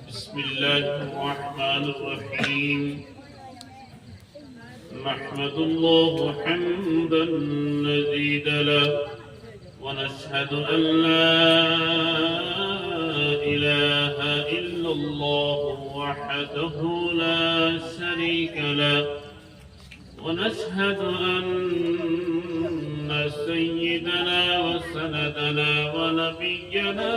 بسم الله الرحمن الرحيم نحمد الله حمدا مزيدا له ونشهد أن لا إله إلا الله وحده لا شريك له ونشهد أن سيدنا وسندنا ونبينا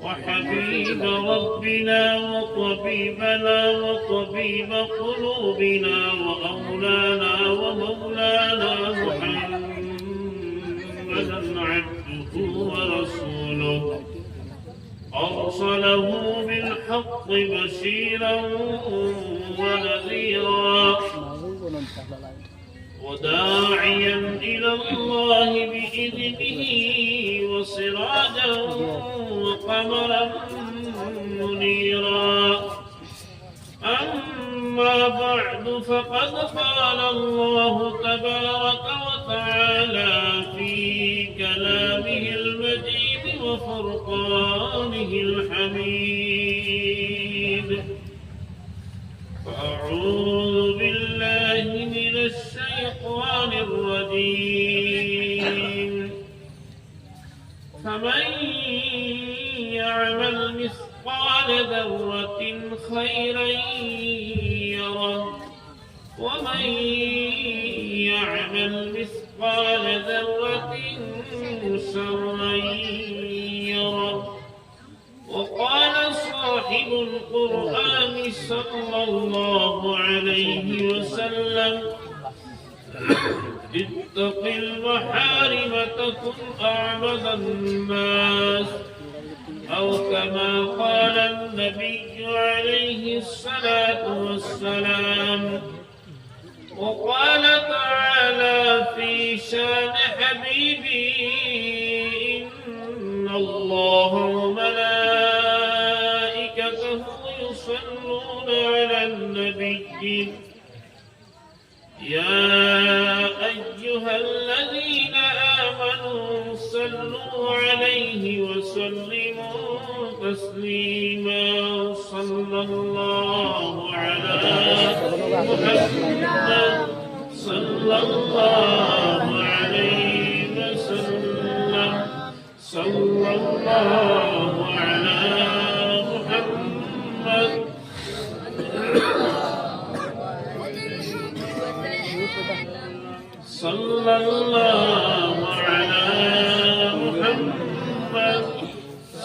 وحبيب ربنا وطبيبنا وطبيب قلوبنا وأولانا ومولانا محمدا عبده ورسوله أرسله بالحق بشيرا ونذيرا وداعيا إلى الله بإذنه وسراجا وقمرا منيرا أما بعد فقد قال الله تبارك وتعالى في كلامه المجيد وفرقانه الحميد فأعوذ بالله من الشيطان الرجيم فمن يعمل مثقال ذرة خيرا يره ومن يعمل مثقال ذرة شرا يره وقال صاحب القرآن صلى الله عليه وسلم اتق المحارم تكن أعبد الناس أو كما قال النبي عليه الصلاة والسلام وقال تعالى في شان حبيبي إن الله وملائكته يصلون على النبي يا أيها الذين آمنوا صلوا عليه وسلموا تسليما صلى الله على محمد صلى الله عليه وسلم صلى الله على محمد صلى الله على محمد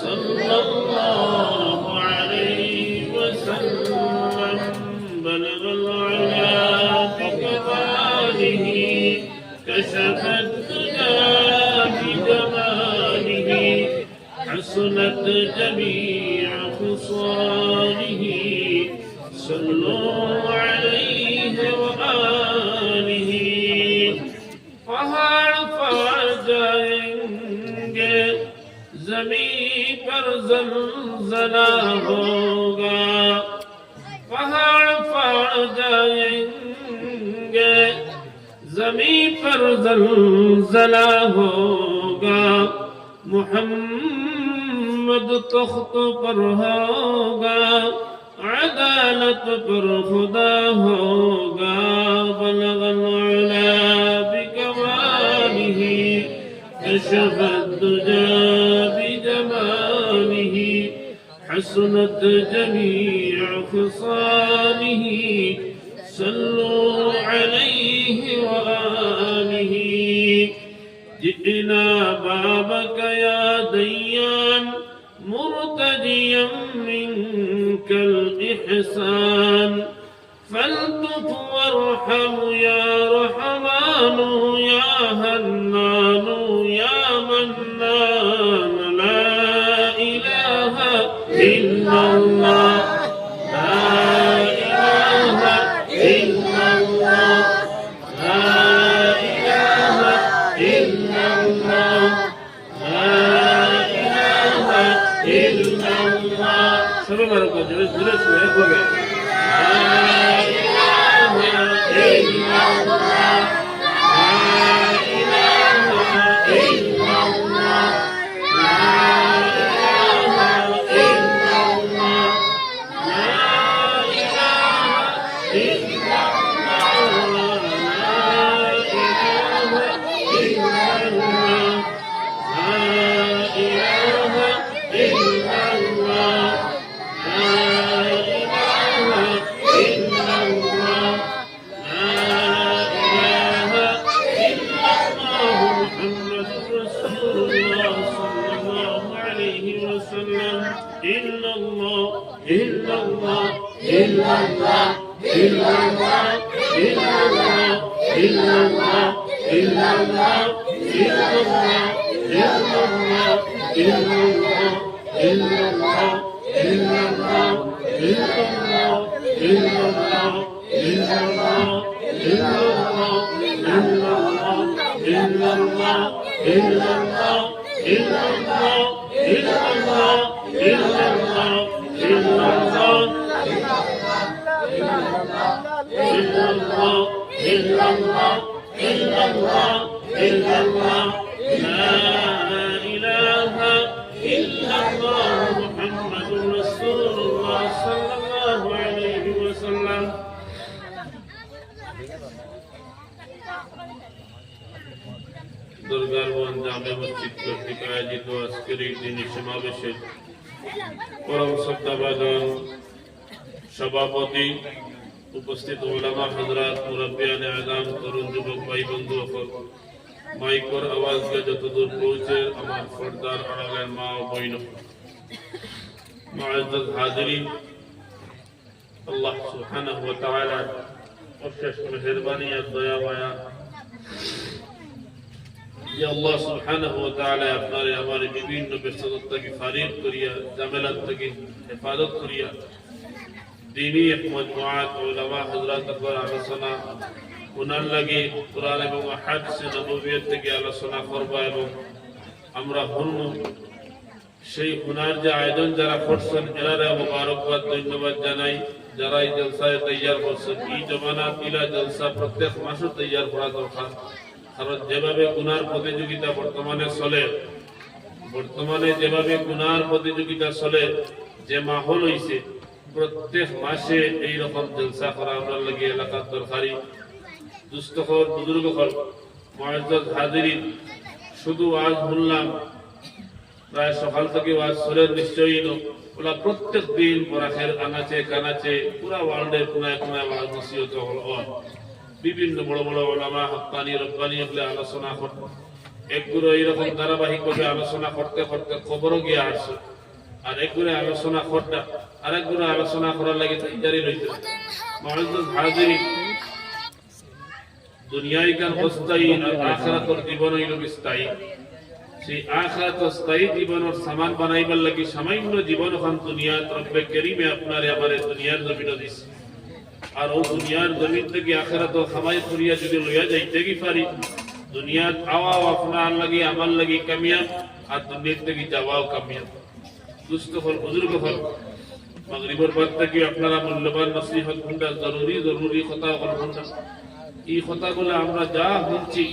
صلى الله عليه وسلم بلغ العلا بكماله كشف الدجى بجماله حسنت جميع خصاله صلوا عليه وآله पहाड़ पर जाएंगे ज़मीन पर ज़लज़ला होगा पहाड़ पर जाएंगे ज़मीन पर ज़लज़ला होगा मुहम्मद तख्त पर होगा अदालत पर खुदा होगा बलगल उला बिकमालिह कशफ الدجى بجماله حسنت جميع خصاله صلوا عليه وآله جئنا بابك يا ديان مرتديا منك الإحسان فالطف وارحم يا رحمن يا هنان يا منان لا إله إلا الله لا إله إلا الله لا إله إلا الله لا إله إلا الله سبحان الله جلس جلس إلا الله لا إله إلا দুর্গারগঞ্জ জামে মসজিদ কর্তৃক আয়োজিত আজকের এই দিনী সমাবেশে পরম শ্রদ্ধাভাজন সভাপতি, উপস্থিত উলামা হযরত, মুরব্বিয়ানে আযম, তরুণ যুবক ভাই বন্ধু, মাইকর আওয়াজে যতদূর পৌঁছে আমার পর্দার আড়ালের মা ও বোন, মুআজ্জাজ হাজিরিন, আল্লাহ সুবহানাহু ওয়া তাআলা অশেষ মেহেরবানি আর দয়া মায়া যে আল্লাহ সুবহানাহু ওয়া তাআলা আপনারে আমার বিভিন্ন ব্যস্ততা থেকে ফারিগ করিয়া, জামেলাত থেকে হেফাজত করিয়া দ্বীনি এক মজমুআত উলামা হযরতদের আলোচনা উনার লাগে কুরআন এবং হাদিসে নববিয়ত থেকে আলোচনা করবা এবং আমরা শুনবো। সেই উনার যে আয়োজন যারা করছেন এনারা মুবারকবাদ, ধন্যবাদ জানাই। যারা এই জলসায় তৈয়ার করছেন, এই জমানা ইলা জলসা প্রত্যেক মাসে তৈয়ার করা দরকার। কারণ যেভাবে গুনার প্রতিযোগিতা বর্তমানে যেভাবে গুনার প্রতিযোগিতা চলে, যে মাহল হইছে, প্রত্যেক মাসে এইরকম জলসা করা আমরা লাগে এলাকার দরকারি। দুস্থখর বুজুর্গখর, মুআজ্জাজ হাজিরিন, শুধু আজ শুনলাম প্রায় সকাল থেকে আজ শরীর নিশ্চয়ই ওলা প্রত্যেক দিন বরাখের আনাচে কানাচে পুরা ওয়ার্ল্ডের কোনায় কোনায় ওয়াজ নসিহত হল। বিভিন্ন বড় বড় ওলামা হক্কানি রব্বানি এগুলো আলোচনা করত। একগুলো এইরকম ধারাবাহিকভাবে আলোচনা করতে করতে খবরও গিয়ে আসছে, আর একগুলো আলোচনা করতে আরেকগুলো আলোচনা করার লাগে তৈরি রয়েছে। মুআজ্জাজ হাজিরিন, দুনিয়ায় কার অস্থায়ী আর আখিরাতের জীবন হইল বিস্থায়ী। সেই আখিরাত স্থায়ী জীবনের সামান বানাইবার লাগি সামান্য জীবন ওখান দুনিয়াত রব্বে কারীমে আপনারে আমারে দুনিয়ার জমিনে দিছে। আর ও দুনিয়ার জমিন থেকে আখিরাত খামাই করিয়া যদি লইয়া যাইতে কি পারি, দুনিয়াত আওয়াও আপনার লাগি আমার লাগি কামিয়াব, আর দুনিয়া থেকে যাওয়াও কামিয়াব। দুস্থ হল, বুজুর্গ হল, মাগরিবের বাদ থেকে আপনারা মূল্যবান নসিহত শুনটা জরুরি কথা শুনটা। এই কথাগুলো আমরা যা শুনছি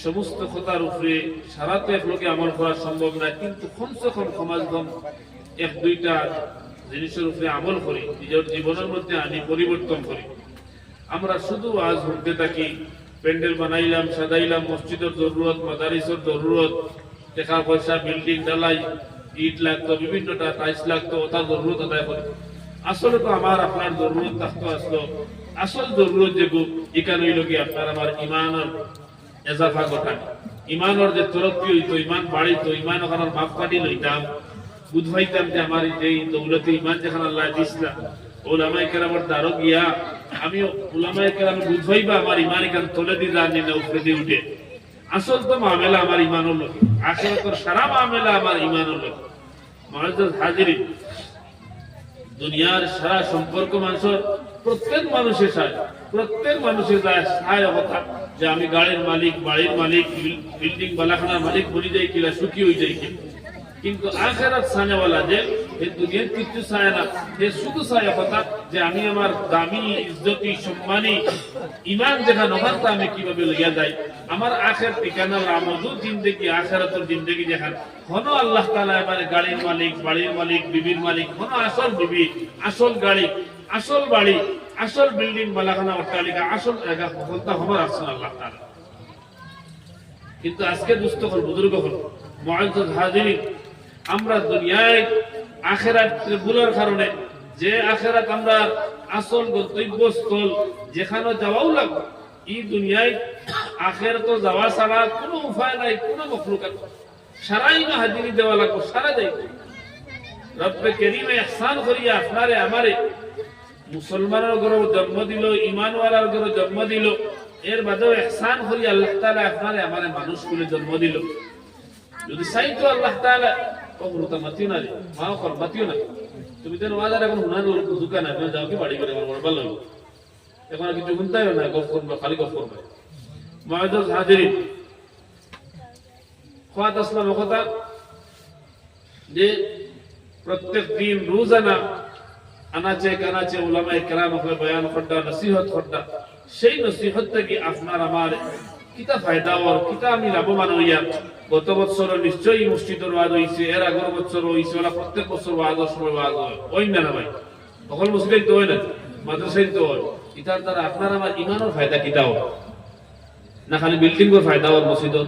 সমস্ত কথার উপরে সারাতে একলোকে আমল করা সম্ভব না, কিন্তু কমসে কম সমাজগণ এক দুইটা জিনিসের উপরে আমল করি, নিজের জীবনের মধ্যে আনি পরিবর্তন করি। আমরা শুধু আজ শুনতে থাকি, প্যান্ডেল বানাইলাম, সাজাইলাম, মসজিদের জরুরত, মাদারিসের জরুরত, টাকা পয়সা, বিল্ডিং ঢালাই, ইট লাগতো, বিভিন্নটা টাইলস লাগতো, ওটার জরুরত আদায় করি। আসলে তো আমার আপনার জরুরত থাকতো, আসলো আসল জরুরত যেগুলো এখানে হইল কি আপনার আমার ইমানের এজাফা ঘটান, ইমানের যে তরক্কি হইতো, ইমান বাড়িতো, ইমান ওখানে মাপ কাটি লইতাম, বুঝাইতাম যে আমার এই দৌলতে ইমান যেখানে আল্লাহ দিসলা, ওলামায়ে কেরামের দ্বারও গিয়া আমি ওলামায়ে কেরাম বুঝাইবা আমার ইমান এখানে তলে দিয়ে জানি না উপরে দিয়ে উঠে। আসল তো মামেলা আমার ইমানের লোক, আখিরাতের সারা মামেলা আমার ইমানের লোক। মুআজ্জাজ হাজিরিন, দুনিয়ার সারা সম্পর্ক মানুষের প্রত্যেক মানুষের সাথে, প্রত্যেক মানুষের সাহায্য কথা যে আমি গাড়ির মালিক, বাড়ির মালিক, বিল্ডিং বালাখানার মালিক বলি যাই কিনা, সুখী হয়ে যাই কিনা, কিন্তু আখিরাত সানেওয়ালা যে এই দুনিয়ার কিছু চায় না, সে শুধু চায় কথা যে আমি আমার দামি, ইজ্জতি, সম্মানী ইমান যেখানে ওখানটা আমি কিভাবে লইয়া যাই, আমার আখের ঠিকানা লামজুদ জিন্দেগি, আখিরাতের জিন্দেগি যেখানে হনো আল্লাহ তাআলা এবারে গাড়ির মালিক, বাড়ির মালিক, বিবির মালিক, হনো আসল বিবি, আসল গাড়ি, আসল বাড়ি, আসল বিল্ডিং, বালাখানা, অট্টালিকা, আসল জায়গা বলতে খবর আসছেন আল্লাহ তাআলা। কিন্তু আজকে দুস্থ হল, বুজুর্গ হল, মুআজ্জাজ হাজিরিন, আমরা দুনিয়ায় আখিরাত ভুলার কারণে, যে আখিরাত আমরা আসল গন্তব্যস্থল যেখানে যাওয়াও লাগবে, এই দুনিয়ায় আখিরাত যাওয়া ছাড়া কোনো উপায় নাই, কোনো মখলুকাত সারাই না হাজিরি দেওয়া লাগবে, সারা যাইবে। রব্বে কারীমে ইহসান করিয়া আপনারে আমারে মুসলমানের ঘরে জন্ম দিল, ইমানওয়ালার ঘরে জন্ম দিল, এর বাদেও ইহসান করি আল্লাহ তাআলা আপনারে আমারে মানুষ করে জন্ম দিল। যদি চাইতো আল্লাহ তাআলা কবরটা মাতিও না রে, মাও কর মাতিও না, তুমি তো ওয়াজার এখন হুনার দোকান আছে, যাও কি বাড়ি করে আমার ভালো হবে, এখন আর কিছু শুনতে হবে না, গপ করবে, খালি গপ করবে। মুআজ্জাজ হাজিরিন, খাওয়াত আসলাম কথা যে প্রত্যেক দিন রোজানা আনাচে কানাচে উলামায়ে কেরাম হয়ে বয়ান করতা, নসিহত করতা, সেই নসিহত থেকে আপনার আমার কিতা ফায়দা ওর কিতা আমি লাভবান হইয়া। গত বছর নিশ্চয়ই মসজিদের ওয়াজ হইছে, এর আগের বছর হইছে, ওলা প্রত্যেক বছর ওয়াজের সময় ওয়াজ হয়, ওই না না ভাই, সকল মসজিদে তো হয় না, মাদ্রাসায় তো হয়। ইতার দ্বারা আপনার আমার ইমানের ফায়দা কিতা হয় না, খালি বিল্ডিং এর ফায়দা ওর মসজিদর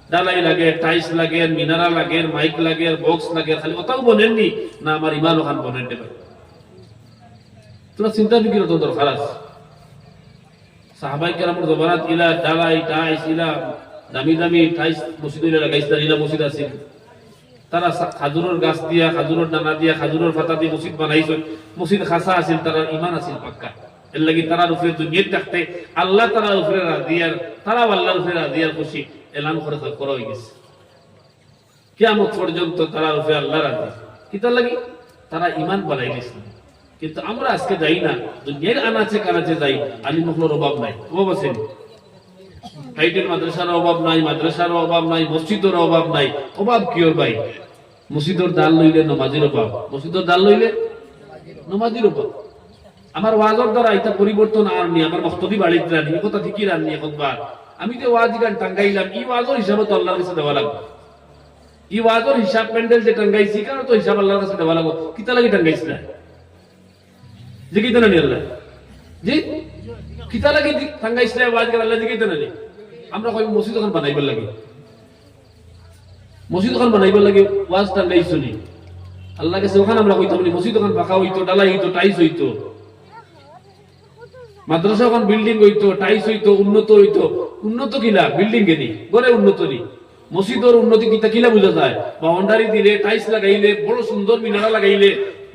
ডালাই লাগে, টাইলস লাগে, মিনারা লাগে, মাইক লাগে, বক্স লাগে, খালি ওটাও বনেননি না, আমার ইমান ওখান বনেন ভাই। তোরা চিন্তা বিক্রি তো দরকার আছে। সাহাবাই কেরামের জমানাত ইলা ডালাই টাইলস ইলা দামি দামি টাইলস মসজিদে লাগাইছে, ইলা মসজিদ আছে, তারা খাজুরের গাছ দিয়া, খাজুরের দানা দিয়া, খাজুরের পাতা দিয়ে মসজিদ বানাইছে, মসজিদ খাসা আছিল, তারা ইমান আছিল পাক্কা। এর লাগি তারা উপরে দুনিয়ার থাকতে আল্লাহ তারা উপরে রাজিয়ার, তারা আল্লাহর উপরে রাজিয়ার খুশি এলান করে করা হয়ে গেছে। কিয়ামত পর্যন্ত তারা উপরে আল্লাহ রাজি, কিতার লাগি তারা ইমান বানাই গেছে। কিন্তু আমরা আজকে যাই না, দুনিয়ার আনাচে কানাচে যাই, আলিমুখলোর অভাব নাই, অভাব আছে, টাইটেল মাদ্রাসার অভাব নাই, মাদ্রাসার অভাব নাই, মসজিদের অভাব নাই, অভাব কিওর ভাই? মসজিদের দাল লইলে নমাজির অভাব, মসজিদের দাল লইলে নমাজির অভাব। আমার ওয়াজের দ্বারা এটা পরিবর্তন আর নি, আমার বক্তব্য বাড়িতে রানি, কথা ঠিকই রানি। একবার আমি তো ওয়াজ গান টাঙ্গাইলাম, এই ওয়াজের হিসাবে তো আল্লাহর কাছে দেওয়া লাগবে, এই ওয়াজের হিসাব প্যান্ডেল যে টাঙ্গাইছি কারণ তো হিসাব আল্লাহর কাছে দেওয়া লাগবে। কিতা লাগি টাঙ্গাইছি না যে কিতা না নি আল্লাহ জি কিতা লাগি টাঙ্গাইছি না ওয়াজ গান আল্লাহ যে কিতা না নি। আমরা কই মসজিদ ওখান বানাইবার লাগে, মসজিদ ওখান বানাইবার লাগে ওয়াজ টাঙ্গাইছি নি আল্লাহ কাছে, ওখানে আমরা কইতাম নি মসজিদ ওখান পাকা হইতো, ডালাই হইতো, টাইস হইতো, মাদ্রাসা ওখান বিল্ডিং হইতো, টাইস হইতো, উন্নত হইতো। উন্নত কিলা বিল্ডিং গেনি গড়ে উন্নত নি, মসজিদের উন্নতি কিতা কিলা বুঝা যায়? বাউন্ডারি দিলে, টাইস লাগাইলে, বড় সুন্দর মিনারা লাগাইলে,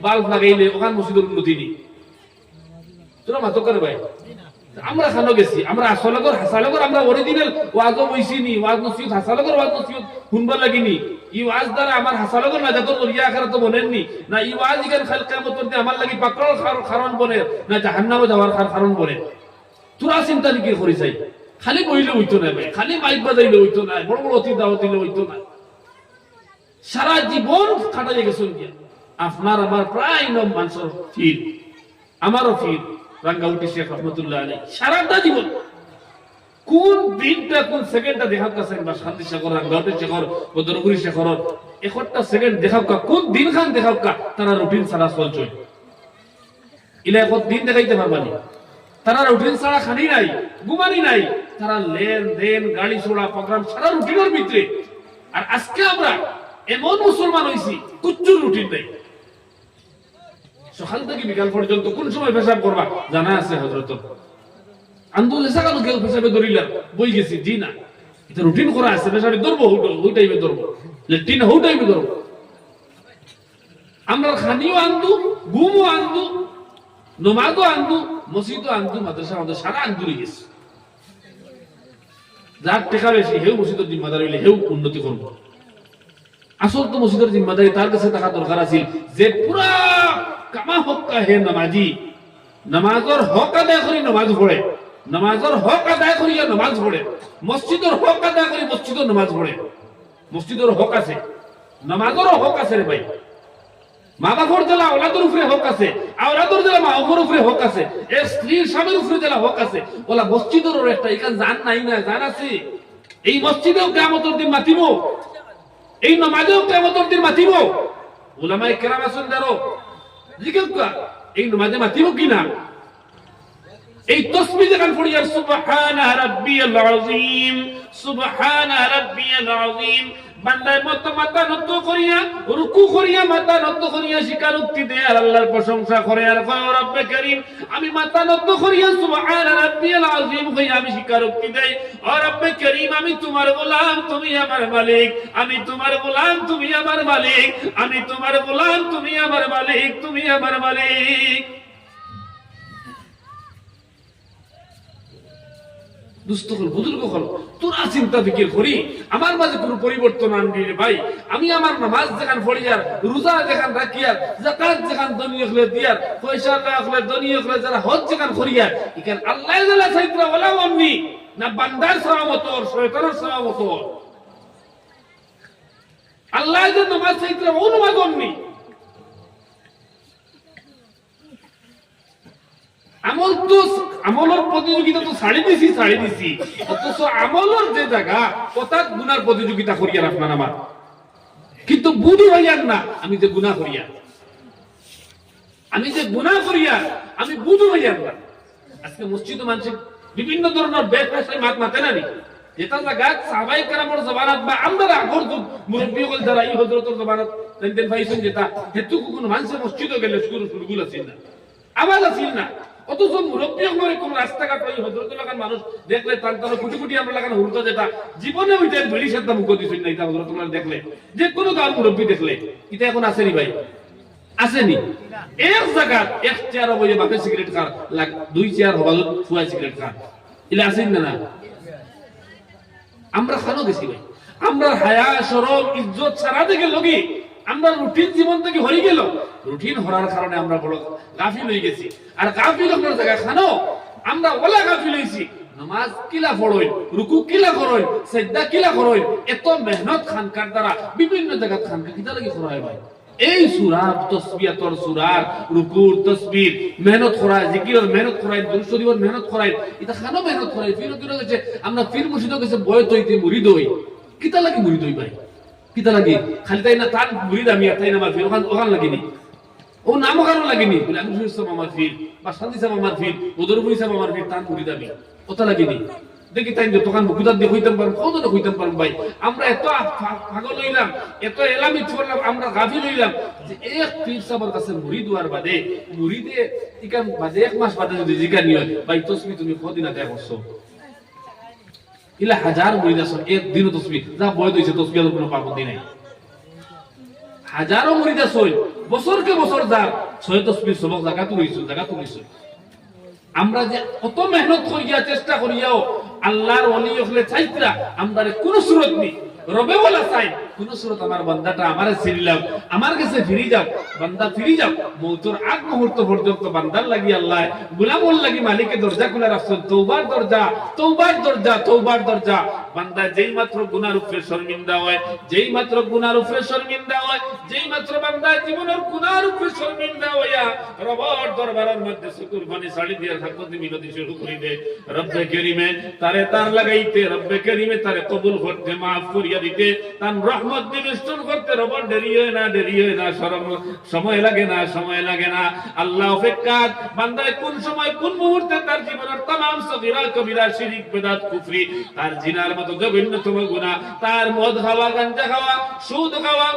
বাল্ব লাগাইলে ওখান মসজিদের উন্নতি নি। তোরা মাতক করে ভাই, আমরা খানো গেছি, আমরা আসলগর হাসালগর আমরা অরিজিনাল ওয়াজও বইছি নি, ওয়াজ নসিহত হাসালগর ওয়াজ নসিহত শুনবার লাগিনি। এই ওয়াজ দ্বারা আমার হাসালগর নাজাতর দরিয়া আখিরাত বনেননি না, এই ওয়াজ ইগান খাল কিয়ামতের দিন আমার লাগি পাকড়র কারণ বনে না, জাহান্নামে যাওয়ার কারণ বনে। তোরা চিন্তা কি করি চাই? খালি বইলে হইতো না ভাই, খালি মাইক বাজাইলে হইতো না, বড় বড় অতি দাওয়াত দিলে হইতো না। সারা জীবন খাটাই গেছেন কি আপনার আমার প্রায় নম মানুষের ফির, আমারও ফির রাঙ্গাউটি শেখ রহমতুল্লাহ আলী সারাটা জীবন কোন দিনটা কোন সেকেন্ডটা দেখার কাছে বা শান্তি শেখর, রাঙ্গাউটি শেখর, বদরগুরি শেখর একটা সেকেন্ড দেখাও কা, কোন দিন খান দেখাও কা তারা রুটিন ছাড়া চলছে। ইলা এক দিন দেখাইতে পারবানি, তারা রুটিন ছাড়া খানি নাই, ঘুমানি নাই, তারা লেনদেন, গাড়ি ছোড়া, প্রোগ্রাম সারা রুটিনের ভিতরে। আর আজকে আমরা এমন মুসলমান হইছি কুচ্চুর রুটিন নাই, সকাল থেকে বিকাল পর্যন্ত কোন সময় পেশাব করবা জানা আছে হযরত আন্দোলন এসা কেন কেউ পেশাবে ধরিলা বই গেছি জি না, এটা রুটিন করা আছে, পেশাবে ধরবো ওই টাইমে ধরবো, লেট্রিন ওই টাইমে ধরবো। আমরা খানিও আনদু, ঘুমও আনদু, নমাজও আনদু, মসজিদও আনদু, মাদ্রাসা আমাদের সারা আন্দুরি গেছে। যার টেকা বেশি হেউ মসজিদের জিম্মাদার হইলে হেউ উন্নতি করবো। আসল তো মসজিদের জিম্মাদারি তার কাছে থাকা দরকার আছিল যে পুরা কামা হক্কা হে নামাজি, নামাজের হক আদায় করি নামাজ পড়ে, নামাজের হক আদায় করিয়া নামাজ পড়ে, মসজিদের হক আদায় করি মসজিদের নামাজ পড়ে। মসজিদের হক আছে, নামাজেরও হক আছে রে ভাই। মা বাবার জেলা ওলাদের উপরে হক আছে, আওলাদের জেলা মা বাবার উপরে হক আছে, এর স্ত্রীর স্বামীর উপরে জেলা হক আছে। ওলা মসজিদেরও একটা এখান জান নাই না, জান আছে। এই মসজিদেও কিয়ামতের দিন মাতিব, এই নামাজেও কিয়ামতের দিন মাতিব। উলামায়ে কেরাম আছেন যারা জিজ্ঞেস করা এই নামাজে মাতিব কিনা, এই তাসবিহ যখন পড়ি আর সুবহানা রাব্বিয়াল আযীম, সুবহানা রাব্বিয়াল আযীম, বান্দায় মত মাথা নত করিয়া রুকু করিয়া মাথা নত করিয়া স্বীকারোক্তি দেয় আর আল্লাহর প্রশংসা করে আর কয় রব্বে কারীম আমি মাথা নত করিয়া সুবহানা রাব্বিয়াল আযীম কইয়া আমি স্বীকারোক্তি দেই ও রব্বে কারীম আমি তোমার গোলাম তুমি আমার মালিক, আমি তোমার গোলাম তুমি আমার মালিক, আমি তোমার গোলাম তুমি আমার মালিক, তুমি আমার মালিক। দুস্থ হল বুজুর্গ হল তোরা চিন্তা ফিকির করি আমার মাঝে কোনো পরিবর্তন আনবি রে ভাই। আমি আমার নামাজ যেখান পড়িয়ার, রোজা যেখান রাখিয়ার, যাকাত যেখান দনীয় হলে দিয়ার, পয়সা আল্লাহ হলে দনীয় হলে যারা হজ যেখান করিয়ার, এখান আল্লাহ জালা সাইত্রা ওলা অমনি না বান্দার সওয়ামত ওর শয়তানের সওয়ামত ওর। আল্লাহ যে নামাজ সাইত্রা ও নামাজ অমনি আমল তো আমলের প্রতিযোগিতা তো ছাড়ি দিছি অথচ আমলের যে জায়গা অর্থাৎ গুনার প্রতিযোগিতা করিয়া রাখবেন আমার, কিন্তু বুঝি হইয়ার না আমি যে গুনাহ করিয়া, আমি বুঝু হইয়ার না। আজকে মসজিদ মানুষ বিভিন্ন ধরনের বেফাসায় মাতে না নি, যেটা জায়গা সাহাবায়ে কেরামের জমানাত বা আমরা আগর যুগ মুরব্বী হল যারা এই হযরতের জমানাত দেন পাইছেন, যেটা হেতু কোন মানুষের মসজিদে গেলে শুরুগুলো আছিল না, আওয়াজ আছিল না। অথচ মুরব্বী হলে কোন রাস্তাঘাট ওই হযরত লাগান মানুষ দেখলে তার কোটি কোটি আমরা লাগান হুরতা, যেটা জীবনে ওইটা বেড়ি সাথে মুখ দিছেন না, এটা হযরত দেখলে যে কোনো গাঁর মুরব্বী দেখলে এটা এখন আসেনি ভাই, আসেনি। এক জায়গা এক চেয়ার বইয়ে বাপে সিগারেট খার, দুই চেয়ার হবাল ফুয়া সিগারেট খার, এটা আসেন না। আমরা খানো গেছি ভাই, আমরা হায়া শরম ইজ্জত সারা দিকে লগি আমরা রুটিন জীবন থেকে হয়ে গেল, রুটিন হওয়ার কারণে আমরা বড় গাফিল হয়ে গেছি। আর গাফিল আপনার জায়গা খানো আমরা ওলা গাফিল হয়েছি, নামাজ কিলা পড়ই, রুকু কিলা করই, সাজদা কিলা করই, এত মেহনত খানকার দ্বারা বিভিন্ন জায়গা খানকা কিটা লাগি করা হয় ভাই। এই সূরা তাসবিয়াতর সূরার রুকুর তাসবিহ মেহনত করায়, জিকিরের মেহনত করায়, দুরূদ শরীফের মেহনত করায়, এটা খানো মেহনত করায়। ফির দিন গেছে আমরা ফির মুর্শিদ গেছে বয়ত হইতে মুরিদ হই, কিতা লাগি মুরিদ হই ভাই, কিতা লাগি খালি তাই না তার মুরিদ আমি আর তাই না আমার ফির ওখান লাগিনি, ও নাম ওখানে লাগিনি বলে আমি শুনছিলাম আমার ফির বা শান্তি সাহেব আমার ফির, ওদের উপর হিসাব আমার ফির, তার মুরিদ আমি ওটা লাগিনি। দেখি তাই দোকান বুকুদার দিয়ে হইতাম পারবো, কত হইতাম পারবো ভাই। আমরা এত পাগল হইলাম, এত এলামি করলাম, আমরা গাফিল হইলাম যে এক পীর সাহেবের কাছে মুরিদ হওয়ার বাদে, মুরিদে ইকান বাদে এক মাস বাদে যদি জিজ্ঞাসা নিয়ে ভাই তসবি তুমি কদিন আদায় করছো, ইলা হাজার মুরিদ আছে একদিনও তসবি যা বয় দিয়েছে তসবি আর কোনো পাবন্দি নাই। হাজারো মুরিদ আছে বছরকে বছর যার ছয় তসবির সবক জায়গা তুলিছ। আমরা যে কত মেহনত করিয়া চেষ্টা করিয়াও আল্লাহর ওলি হলে চাইতরা আমরা কোন সুরত নেই, রবে বলা চাই কোন সুরত আমার বান্দাটা আমারে ছিড়িলাম, আমার কাছে ফিরে যাও বান্দা, ফিরে যাও মৌতের আগ মুহূর্ত পর্যন্ত বান্দার লাগি আল্লাহ গোলামর লাগি মালিকের দরজা খুলে রাখছেন, তওবার দরজা, তওবার দরজা, তওবার দরজা। বান্দা যেই মাত্র গুনার উপরে শর্মিন্দা হয়, যেই মাত্র গুনার উপরে শর্মিন্দা হয়, যেই মাত্র বান্দা জীবনের গুনার উপরে শর্মিন্দা হইয়া রবের দরবারের মধ্যে শুকর বানি সাড়ি দিয়া থাকতে মিনতি শুরু করিবে, রব্বে কারীমে তারে তার লাগাইতে, রব্বে কারীমে তারে কবুল করতে, মাফ করিয়া দিতে, তার রহমত নিবেষ্টন করতে রবের দেরি হয় না, সময় লাগে না। আল্লাহ অপেক্ষাত বান্দায় কোন সময় কোন মুহূর্তে তার জীবনের तमाम সগীরা কবিরা শিরক বিদআত কুফরি, তার জিনার মতো জঘন্যতম গুনাহ, তার মদ খাওয়া, গাঁজা খাওয়া, সুদ খাওয়া,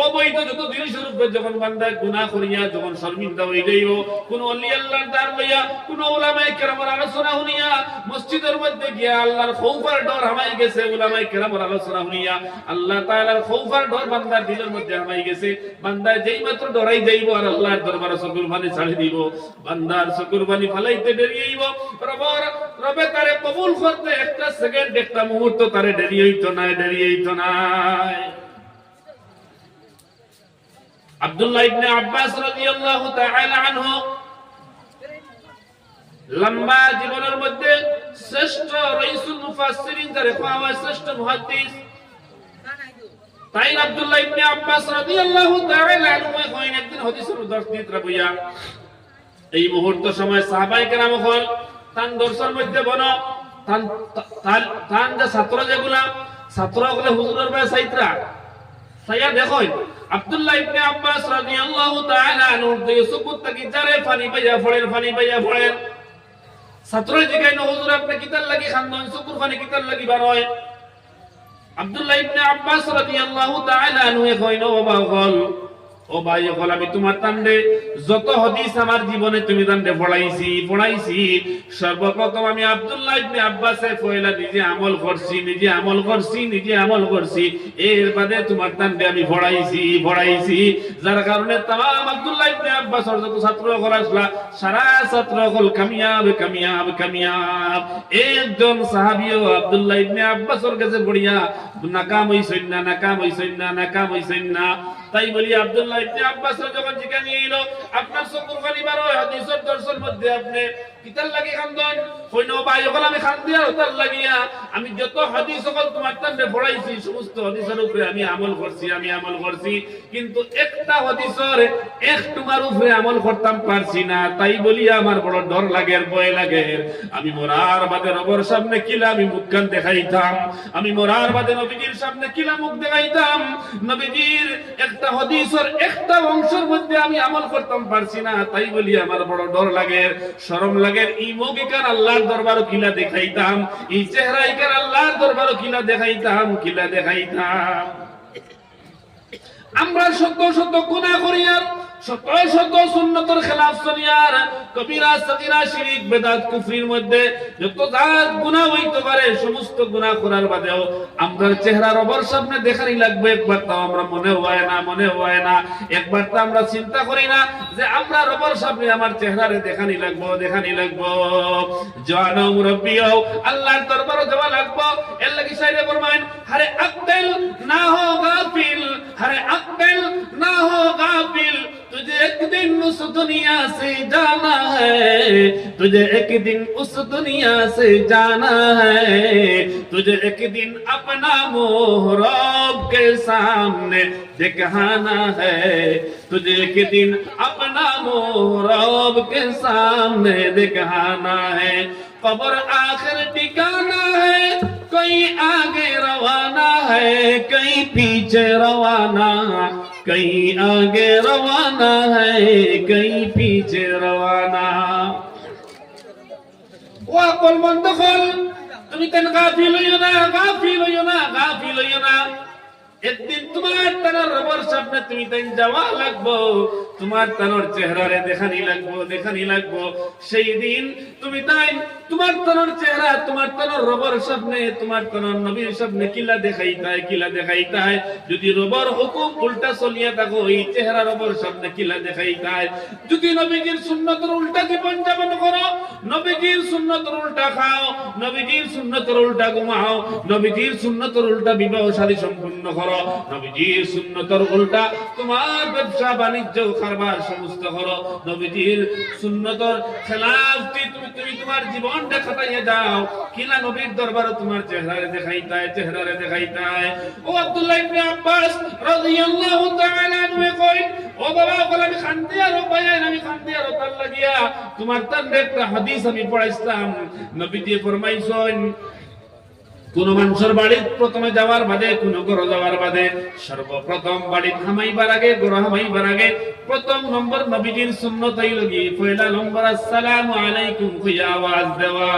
অবৈধ যত জিনিসের উপরে যখন বান্দা গুনাহ করিয়া যখন শর্মিন্দা হয়ে যাইব, কোন ওলি আল্লাহর দার লইয়া, কোন উলামায়ে কেরামের আলোচনা শুনিয়া, মসজিদের মধ্যে গিয়া আল্লাহর খৌফের ডর হামাই গেছে, উলামায়ে কেরামের আলোচনা শুনিয়া আল্লাহ তাআলার খৌফের ডর বান্দার দিলের মধ্যে হামাই গেছে, বান্দা যেই মাত্র ডরাই যাইব আর আল্লাহর দরবারে শুকরবানি ছাড়ি দিব, বান্দার শুকরবানি ফালাইতে দেরি হইব, রবে তারে কবুল করতে একটা সেকেন্ড একটা মুহূর্ত তারে দেরি হইতো না। আব্দুল্লাহ ইবনে আব্বাস রাদিয়াল্লাহু তাআলা আনহু লম্বা জীবনের মধ্যে শ্রেষ্ঠ রাইসুল মুফাসসিরিন যারে কোয়া হয়, শ্রেষ্ঠ মুহাদ্দিস, তাই আব্দুল্লাহ ইবনে আব্বাস রাদিয়াল্লাহু তাআলা আনহু কইন একদিন হাদিসের দর্শ দিতে বইয়া এই মুহূর্ত সময় সাহাবায়ে কেরাম হল তান দর্শের মধ্যে বনো তান যে ছাত্রগুলা হুজুরের ভাই সাইত্রা সাইয়া দেখোই আব্দুল্লাহ ইবনে আব্বাস রাদিয়াল্লাহু তাআলা আনহু যে সুকুত থেকে জারে পানি পাইয়া পড়েন, ছাত্র জিগাইনো হুজুর আপনি কিতার লাগি খান্দন, সুকুর পানি কিতার লাগি বার হয়। আব্দুল্লাহ ইবনে আব্বাস রাদিয়াল্লাহু তাআলা আনহু কইনো বাবা হল ও ভাই হল আমি তোমার তান্ডে যত হাদিস আমার জীবনে তুমি তান্ডে পড়াইছি সর্বপ্রথম আমি আব্দুল্লাহ ইবনে আব্বাসে পয়লা নিজে আমল করছি এর বাদে তোমার তান্ডে আমি পড়াইছি যার কারণে तमाम আব্দুল্লাহ ইবনে আব্বাসের যত ছাত্র হল আসলা সারা ছাত্র হল কামিয়াব একজন সাহাবীও আব্দুল্লাহ ইবনে আব্বাসের কাছে পড়িয়া নাকাম হইছেন না তাই বলি আব্দুল্লাহ ইবনে আব্বাস যখন জিজ্ঞাসা নিলো আপনার চকুর পানি বার হয় হাদিসের দর্শন মধ্যে আপনি কিতাল লাগি খান্দন কইনো ভাই ওগুলো আমি খান দিয়া ওতার লাগিয়া আমি যত হাদিস সকল তোমার তান্ডে পড়াইছি সমস্ত হাদিসের উপরে আমি আমল করছি কিন্তু একটা হাদিসের এক তোমার উপরে আমল করতাম পারছি না তাই বলি আমার বড় ডর লাগে ভয় লাগে আমি মরার বাদে রবের সামনে কিলা আমি মুখখান দেখাইতাম আমি মরার বাদে নবীজির সামনে কিলা মুখ দেখাইতাম নবীজির একটা হাদিসের একটা অংশের মধ্যে আমি আমল করতাম পারছি না তাই বলি আমার বড় ডর লাগে শরম লাগে এই মুখের আল্লাহর দরবারে কিলা দেখাইতাম এই চেহারাইকার আল্লাহর দরবারে কিলা দেখাইতাম আমরা শত গুনাহ করি আর শত সুন্নতের খেলাফ চলিয়ার কবিরা সগীরা শিরক বেদাত কুফরির মধ্যে যত জাত গুনাহ হইতে পারে সমস্ত গুনাহ করার বাদেও আমরা চেহারা রবের সামনে দেখানি লাগবে একবার তো আমরা মনে হয় না একবার তো আমরা চিন্তা করি না যে আমরা রবের সামনে আমার চেহারারে দেখানি লাগবো জানো মুরব্বিও আল্লাহর দরবারে যাওয়া লাগবো এর লাগি সাইরে ফরমাইন আরে আকল না হো গাফিল तुझे एक दिन उस दुनिया से जाना है तुझे एक दिन अपना मुंह रब के सामने दिखाना है तुझे एक दिन अपना मुंह रब के सामने दिखाना है कब्र आखिर ठिकाना है कोई आगे रवाना है कहीं पीछे रवाना कहीं आगे रवाना है कहीं पीछे रवाना ও আকল বন্ধ কর তুমি কেন গাফিল হইও না একদিন তোমার তার রবের সামনে তুমি তাই যাওয়া লাগবো তোমার তার চেহারারে দেখানি লাগবো সেই দিন তুমি তাই তোমার তার চেহারা তোমার তার রবের সামনে তোমার তার নবীর সামনে কিলা দেখাইতায় যদি রবের হুকুম উল্টা চলিয়া থাকো এই চেহারা রবের সামনে কিলা দেখাইতায় যদি নবীজির সুন্নতের উল্টা জীবন যাপন করো নবীজির সুন্নতের উল্টা খাও নবীজির সুন্নতের উল্টা ঘুমাও নবীজির সুন্নতের উল্টা বিবাহ শাদী সম্পূর্ণ করো নবীজির সুন্নতের উল্টা তোমার ব্যবসা বাণিজ্য কারবার সমস্ত করো নবীজির সুন্নতের খেলাফ তুমি তোমার জীবনটা কাটাইয়া যাও কিলা নবীর দরবারে তোমার চেহারারে দেখাইতায় ও আব্দুল্লাহ ইবনে আব্বাস রাদিয়াল্লাহু তাআলা আনহু কইন ও বাবা বলে আমি খান্তি আর তার লাগিয়া তোমার তার একটা হাদিস আমি পড়াইছিলাম নবীজি ফরমাইছেন কোন মানুষের বাড়ি প্রথমে যাওয়ার বাদে কোন ঘর যাওয়ার বাদে সর্বপ্রথম বাড়ি হামাইবার আগে ঘর হামাইবার আগে প্রথম নম্বর নবীজির সুন্নত হইল কি পয়লা নম্বর আসসালামু আলাইকুম কইয়া আওয়াজ দেওয়া